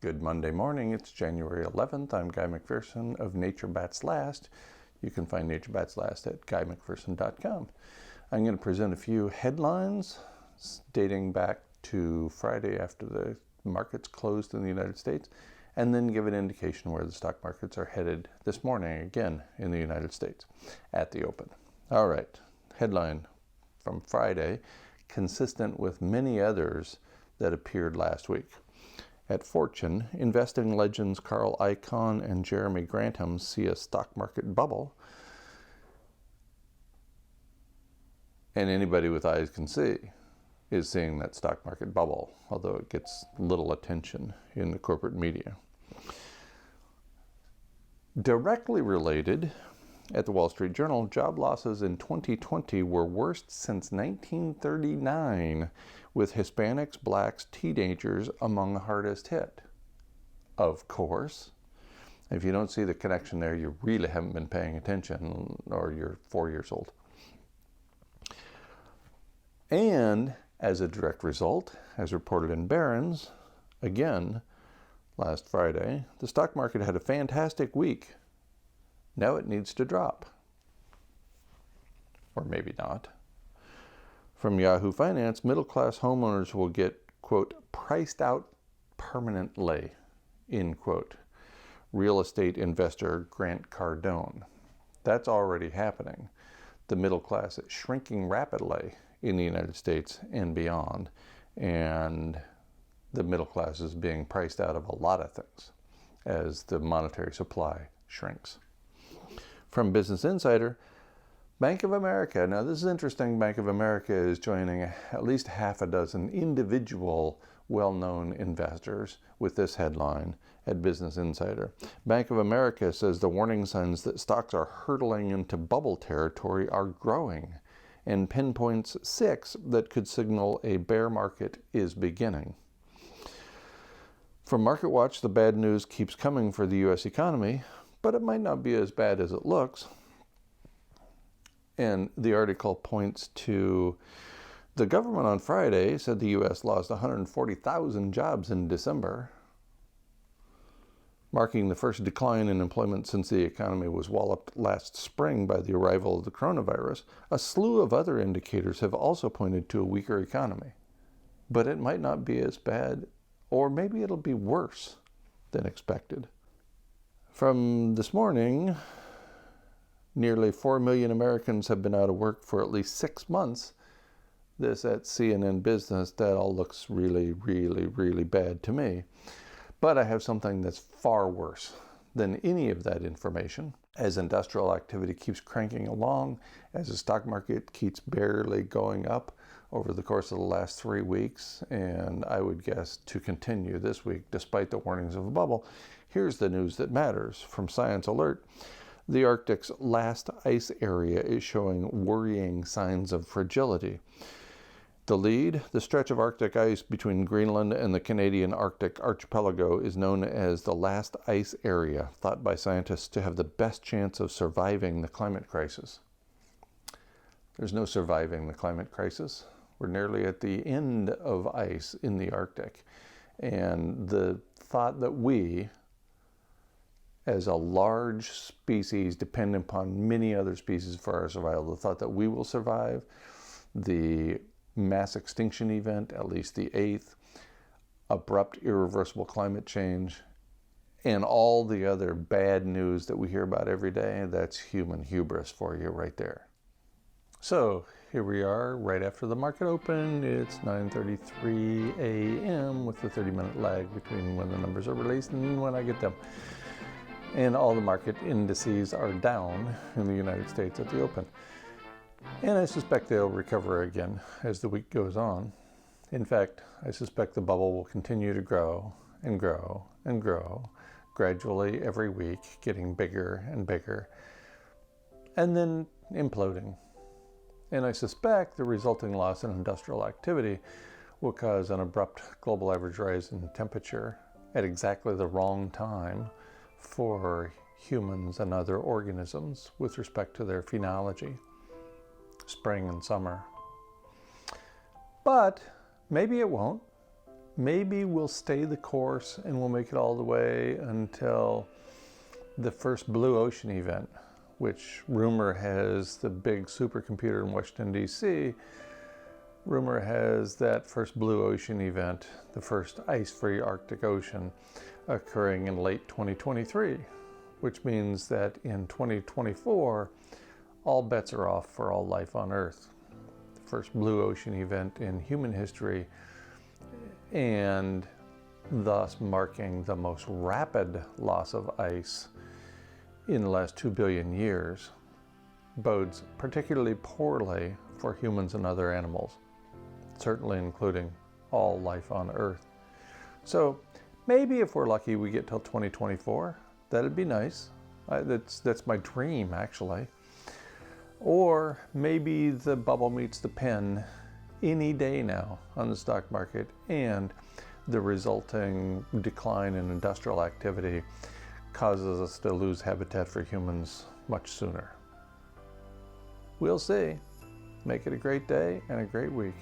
Good Monday morning. It's January 11th. I'm Guy McPherson of Nature Bats Last. You can find Nature Bats Last at guymcpherson.com. I'm going to present a few headlines dating back to Friday after the markets closed in the United States, and then give an indication where the stock markets are headed this morning, again in the United States at the open. All right, headline from Friday, consistent with many others that appeared last week. At Fortune, investing legends Carl Icahn and Jeremy Grantham see a stock market bubble. And anybody with eyes can see is seeing that stock market bubble, although it gets little attention in the corporate media. Directly related, at the Wall Street Journal, job losses in 2020 were worst since 1939, with Hispanics, blacks, teenagers among the hardest hit. Of course. If you don't see the connection there, you really haven't been paying attention, or you're 4 years old. And as a direct result, as reported in Barron's, again, last Friday, the stock market had a fantastic week. Now it needs to drop. Or maybe not. From Yahoo Finance, middle-class homeowners will get, quote, priced out permanently, end quote. Real estate investor Grant Cardone. That's already happening. The middle class is shrinking rapidly in the United States and beyond, and the middle class is being priced out of a lot of things as the monetary supply shrinks. From Business Insider, Bank of America. Now this is interesting. Bank of America is joining at least half a dozen individual well-known investors with this headline at Business Insider. Bank of America says the warning signs that stocks are hurtling into bubble territory are growing, and pinpoints 6 that could signal a bear market is beginning. From MarketWatch, the bad news keeps coming for the U.S. economy, but it might not be as bad as it looks. And the article points to the government on Friday said the U.S. lost 140,000 jobs in December, marking the first decline in employment since the economy was walloped last spring by the arrival of the coronavirus. A slew of other indicators have also pointed to a weaker economy. But it might not be as bad, or maybe it'll be worse than expected. From this morning, nearly 4 million Americans have been out of work for at least 6 months. This at CNN Business. That all looks really, really, really bad to me. But I have something that's far worse than any of that information. As industrial activity keeps cranking along, as the stock market keeps barely going up over the course of the last 3 weeks, and I would guess to continue this week despite the warnings of a bubble, here's the news that matters from Science Alert. The Arctic's last ice area is showing worrying signs of fragility. The lead, the stretch of Arctic ice between Greenland and the Canadian Arctic archipelago, is known as the last ice area, thought by scientists to have the best chance of surviving the climate crisis. There's no surviving the climate crisis. We're nearly at the end of ice in the Arctic. And the thought that we, as a large species dependent upon many other species for our survival, the thought that we will survive the mass extinction event, at least the 8th, abrupt, irreversible climate change, and all the other bad news that we hear about every day, that's human hubris for you right there. So here we are right after the market opened. It's 9:33 a.m. with the 30-minute lag between when the numbers are released and when I get them. And all the market indices are down in the United States at the open. And I suspect they'll recover again as the week goes on. In fact, I suspect the bubble will continue to grow and grow and grow, gradually every week, getting bigger and bigger, and then imploding. And I suspect the resulting loss in industrial activity will cause an abrupt global average rise in temperature at exactly the wrong time for humans and other organisms with respect to their phenology, spring and summer. But maybe it won't. maybe we'll stay the course and we'll make it all the way until the first blue ocean event, which rumor has the big supercomputer in Washington, D.C. Rumor has that first blue ocean event, the first ice-free Arctic Ocean, occurring in late 2023, which means that in 2024, all bets are off for all life on Earth. The first blue ocean event in human history, and thus marking the most rapid loss of ice in the last 2 billion years, bodes particularly poorly for humans and other animals, certainly including all life on Earth. So maybe if we're lucky we get till 2024, that'd be nice. That's my dream, actually. Or maybe the bubble meets the pen any day now on the stock market, and the resulting decline in industrial activity causes us to lose habitat for humans much sooner. We'll see. Make it a great day and a great week.